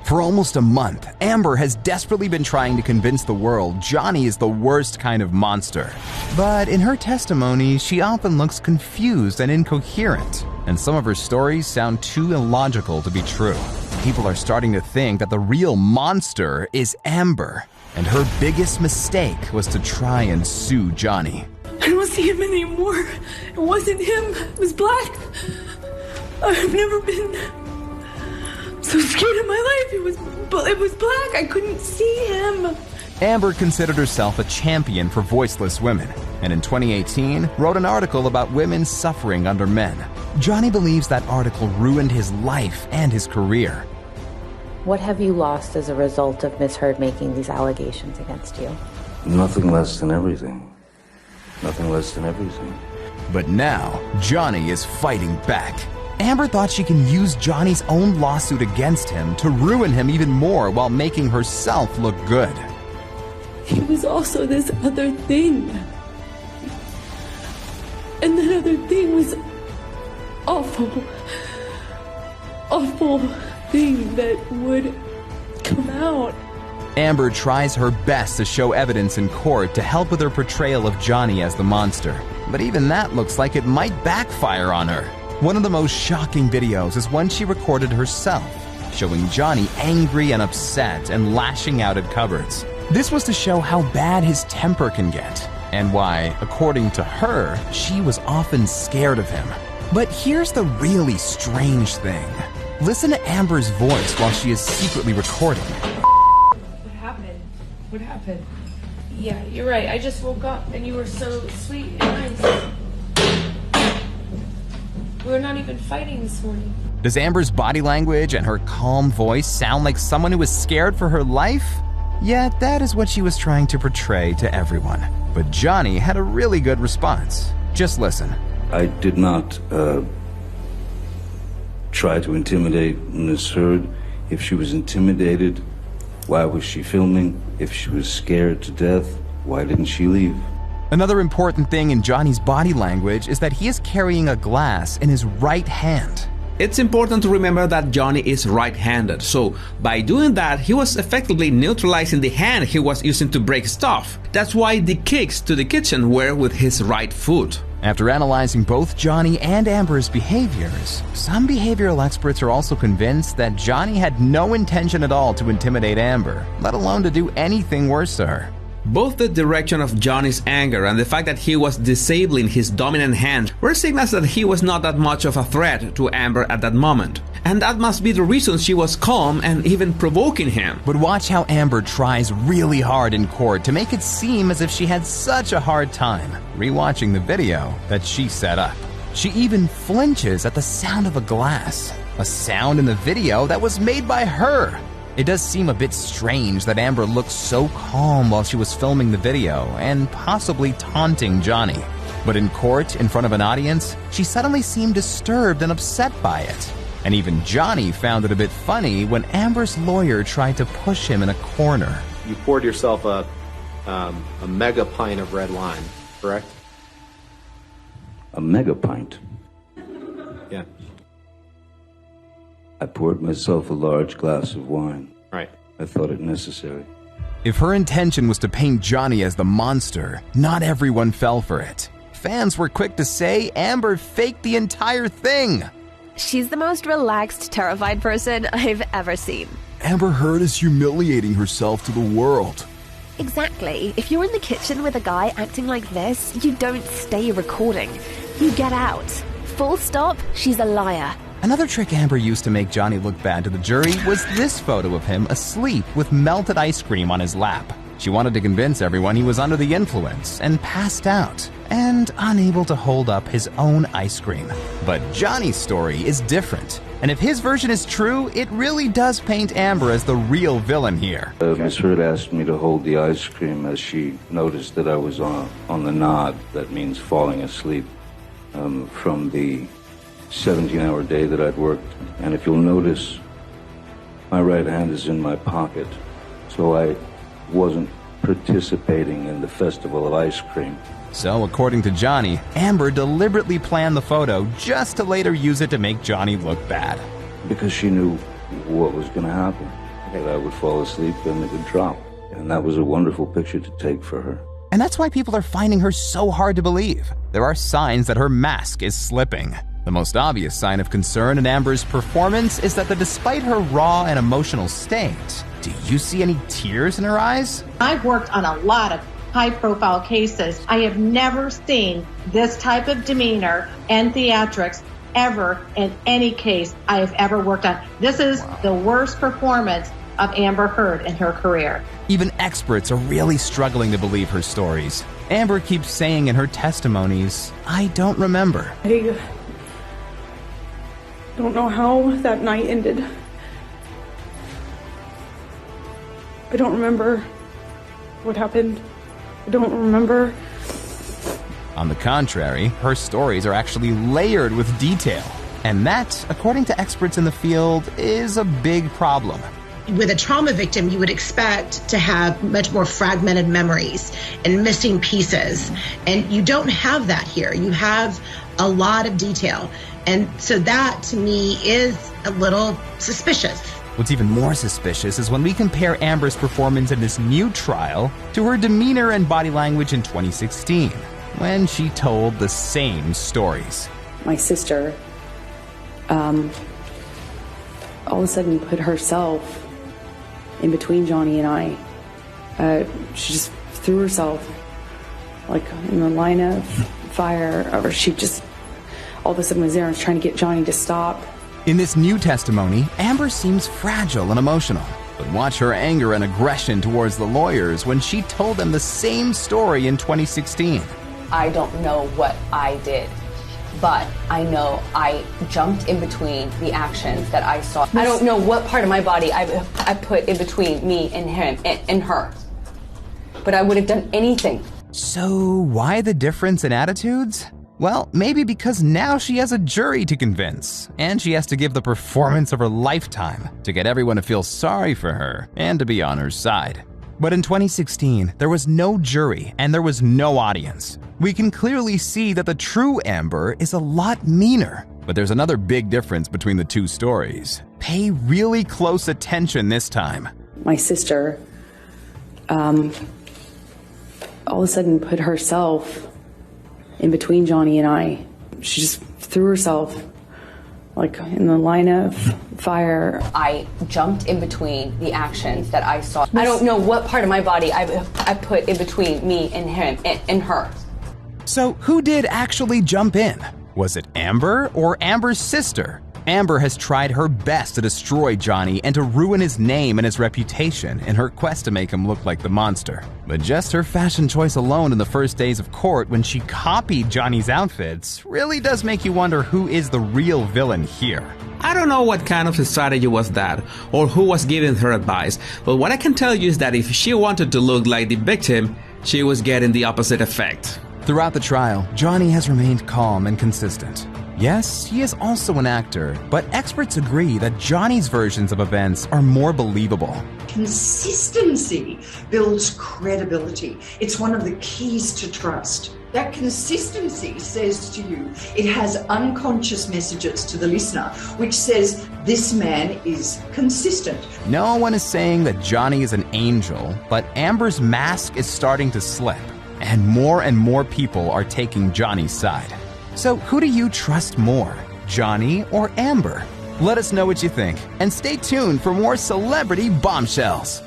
For almost a month, Amber has desperately been trying to convince the world Johnny is the worst kind of monster. But in her testimony, she often looks confused and incoherent, and some of her stories sound too illogical to be true. People are starting to think that the real monster is Amber, and her biggest mistake was to try and sue Johnny. I don't see him anymore. It wasn't him. It was black. I've never been so scared in my life. It was black. I couldn't see him. Amber considered herself a champion for voiceless women, and in 2018 wrote an article about women suffering under men. Johnny believes that article ruined his life and his career. What have you lost as a result of Miss Heard making these allegations against you? Nothing less than everything. Nothing less than everything. But now, Johnny is fighting back. Amber thought she can use Johnny's own lawsuit against him to ruin him even more while making herself look good. He was also this other thing. And that other thing was awful thing that would come out. Amber tries her best to show evidence in court to help with her portrayal of Johnny as the monster. But even that looks like it might backfire on her. One of the most shocking videos is one she recorded herself, showing Johnny angry and upset and lashing out at cupboards. This was to show how bad his temper can get, and why, according to her, she was often scared of him. But here's the really strange thing. Listen to Amber's voice while she is secretly recording. What happened? Yeah, you're right. I just woke up and you were so sweet and nice. We were not even fighting this morning. Does Amber's body language and her calm voice sound like someone who is scared for her life? Yet that is what she was trying to portray to everyone. But Johnny had a really good response. Just listen. I did not try to intimidate Miss Heard. If she was intimidated, why was she filming? If she was scared to death, why didn't she leave? Another important thing in Johnny's body language is that he is carrying a glass in his right hand. It's important to remember that Johnny is right-handed, so by doing that, he was effectively neutralizing the hand he was using to break stuff. That's why the kicks to the kitchen were with his right foot. After analyzing both Johnny and Amber's behaviors, some behavioral experts are also convinced that Johnny had no intention at all to intimidate Amber, let alone to do anything worse to her. Both the direction of Johnny's anger and the fact that he was disabling his dominant hand were signals that he was not that much of a threat to Amber at that moment. And that must be the reason she was calm and even provoking him. But watch how Amber tries really hard in court to make it seem as if she had such a hard time rewatching the video that she set up. She even flinches at the sound of a glass, a sound in the video that was made by her. It does seem a bit strange that Amber looked so calm while she was filming the video and possibly taunting Johnny. But in court, in front of an audience, she suddenly seemed disturbed and upset by it. And even Johnny found it a bit funny when Amber's lawyer tried to push him in a corner. You poured yourself a mega pint of red wine, correct? A mega pint? Yeah. I poured myself a large glass of wine. Right. I thought it necessary. If her intention was to paint Johnny as the monster, not everyone fell for it. Fans were quick to say Amber faked the entire thing. She's the most relaxed, terrified person I've ever seen. Amber Heard is humiliating herself to the world. Exactly. If you're in the kitchen with a guy acting like this, you don't stay recording. You get out. Full stop, she's a liar. Another trick Amber used to make Johnny look bad to the jury was this photo of him asleep with melted ice cream on his lap. She wanted to convince everyone he was under the influence and passed out and unable to hold up his own ice cream. But Johnny's story is different. And if his version is true, it really does paint Amber as the real villain here. Miss Heard asked me to hold the ice cream as she noticed that I was on the nod. That means falling asleep from the 17-hour day that I'd worked. And if you'll notice, my right hand is in my pocket. So I wasn't participating in the festival of ice cream. So, according to Johnny, Amber deliberately planned the photo just to later use it to make Johnny look bad. Because she knew what was going to happen. And I would fall asleep and it would drop. And that was a wonderful picture to take for her. And that's why people are finding her so hard to believe. There are signs that her mask is slipping. The most obvious sign of concern in Amber's performance is that despite her raw and emotional state, do you see any tears in her eyes? I've worked on a lot of high-profile cases. I have never seen this type of demeanor and theatrics ever in any case I have ever worked on. This is the worst performance of Amber Heard in her career. Even experts are really struggling to believe her stories. Amber keeps saying in her testimonies, "I don't remember." I don't know how that night ended. I don't remember what happened. I don't remember. On the contrary, her stories are actually layered with detail. And that, according to experts in the field, is a big problem. With a trauma victim, you would expect to have much more fragmented memories and missing pieces. And you don't have that here. You have a lot of detail. And so that, to me, is a little suspicious. What's even more suspicious is when we compare Amber's performance in this new trial to her demeanor and body language in 2016, when she told the same stories. My sister, all of a sudden put herself in between Johnny and I. She just threw herself like in the line of fire, or she just all of a sudden was there and was trying to get Johnny to stop. In this new testimony, Amber seems fragile and emotional. But watch her anger and aggression towards the lawyers when she told them the same story in 2016. I don't know what I did, but I know I jumped in between the actions that I saw. I don't know what part of my body I put in between me and him and her, but I would have done anything. So why the difference in attitudes? Well, maybe because now she has a jury to convince, and she has to give the performance of her lifetime to get everyone to feel sorry for her and to be on her side. But in 2016, there was no jury and there was no audience. We can clearly see that the true Amber is a lot meaner. But there's another big difference between the two stories. Pay really close attention this time. My sister, all of a sudden put herself in between Johnny and I. She just threw herself like in the line of fire. I jumped in between the actions that I saw. I don't know what part of my body I put in between me and him and her. So who did actually jump in? Was it Amber or Amber's sister? Amber has tried her best to destroy Johnny and to ruin his name and his reputation in her quest to make him look like the monster. But just her fashion choice alone in the first days of court when she copied Johnny's outfits really does make you wonder who is the real villain here. I don't know what kind of strategy was that, or who was giving her advice, but what I can tell you is that if she wanted to look like the victim, she was getting the opposite effect. Throughout the trial, Johnny has remained calm and consistent. Yes, he is also an actor, but experts agree that Johnny's versions of events are more believable. Consistency builds credibility. It's one of the keys to trust. That consistency says to you, it has unconscious messages to the listener, which says this man is consistent. No one is saying that Johnny is an angel, but Amber's mask is starting to slip, and more people are taking Johnny's side. So who do you trust more, Johnny or Amber? Let us know what you think, and stay tuned for more celebrity bombshells.